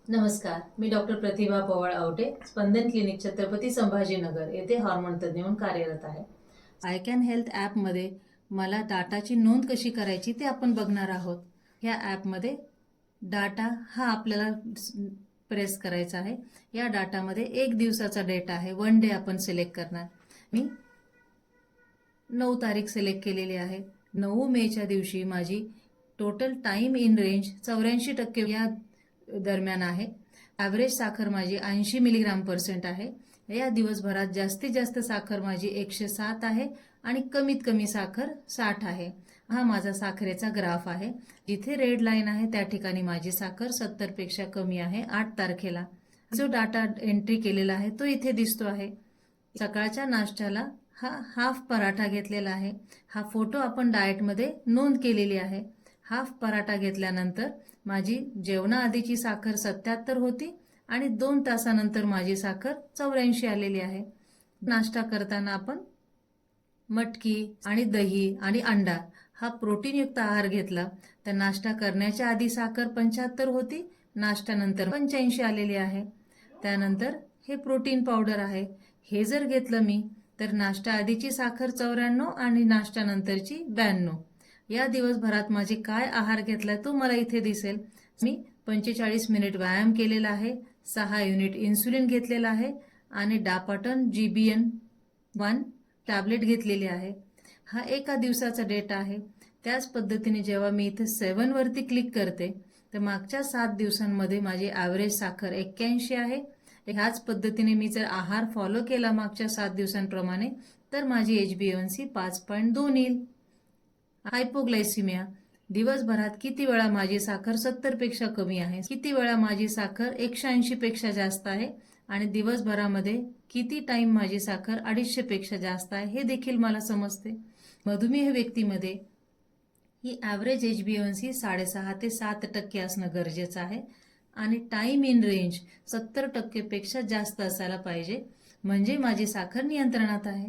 नमस्कार, मी डॉक्टर प्रतिभा पवाळ आवटे, स्पंदन क्लिनिक छत्रपती संभाजीनगर येथे हॉर्मोन तज्ज्ञ म्हणून कार्यरत आहे. आय कॅन हेल्थ ॲपमध्ये मला डाटाची नोंद कशी करायची ते आपण बघणार आहोत. ह्या ॲपमध्ये डाटा हा आपल्याला प्रेस करायचा आहे. या डाटामध्ये 1 दिवसाचा डेटा आहे, 1 डे आपण सिलेक्ट करणार. मी 9 तारीख सिलेक्ट केलेली आहे. 9 मेच्या दिवशी माझी टोटल टाइम इन रेंज 84% या दरम्यान आहे. ॲव्हरेज साखर माझी 80 मिलीग्राम % आहे. या दिवसभरात जास्तीत जास्त साखर माझी 107 आहे आणि कमीत कमी साखर 60 आहे. हा माझा साखरेचा ग्राफ आहे. जिथे रेड लाईन आहे त्या ठिकाणी माझी साखर 70 पेक्षा कमी आहे 8 तारखेला. जो डाटा एंट्री केलेला आहे तो इथे दिसतो आहे. सकाळच्या नाश्त्याला हा हाफ पराठा घेतलेला आहे. हा फोटो आपण डाएटमध्ये नोंद केलेली आहे. हाफ पराठा घेतल्यानंतर माझी जेवणाआधीची साखर 77 होती आणि 2 तासानंतर माझी साखर 84 आलेली आहे. नाश्ता करताना आपण मटकी आणि दही आणि अंडा हा प्रोटीनयुक्त आहार घेतला. तर नाश्ता करण्याच्या आधी साखर 75 होती, नाश्त्यानंतर 85 आलेली आहे. त्यानंतर हे प्रोटीन पावडर आहे. हे जर घेतलं मी तर नाश्ता आधीची साखर 94 आणि नाश्त्यानंतरची 92. या दिवसभरात माझी काय आहार घेतलाय तो मला इथे दिसेल. मी 45 मिनिट व्यायाम केलेला आहे, 6 युनिट इन्सुलिन घेतलेला आहे आणि डापाटन GBN-1 टॅबलेट घेतलेली आहे. हा एका दिवसाचा डेटा आहे. त्याच पद्धतीने जेव्हा मी इथे 7 वरती क्लिक करते तर मागच्या 7 दिवसांमध्ये माझी ॲव्हरेज साखर 81 आहे. ह्याच पद्धतीने मी जर आहार फॉलो केला मागच्या 7 दिवसांप्रमाणे तर माझी HbA1c 5.2 येईल. हायपोग्लायसिमिया, दिवसभरात किती वेळा माझी साखर 70 पेक्षा कमी आहे, किती वेळा माझी साखर 180 पेक्षा जास्त आहे आणि दिवसभरामध्ये किती टाइम माझी साखर 250 पेक्षा जास्त आहे हे देखील मला समजते. मधुमेह व्यक्तीमध्ये ही ॲव्हरेज HbA1c 6.5 ते 7% असणं गरजेचं आहे आणि टाइम इन रेंज 70% पेक्षा जास्त असायला पाहिजे, म्हणजे माझी साखर नियंत्रणात आहे.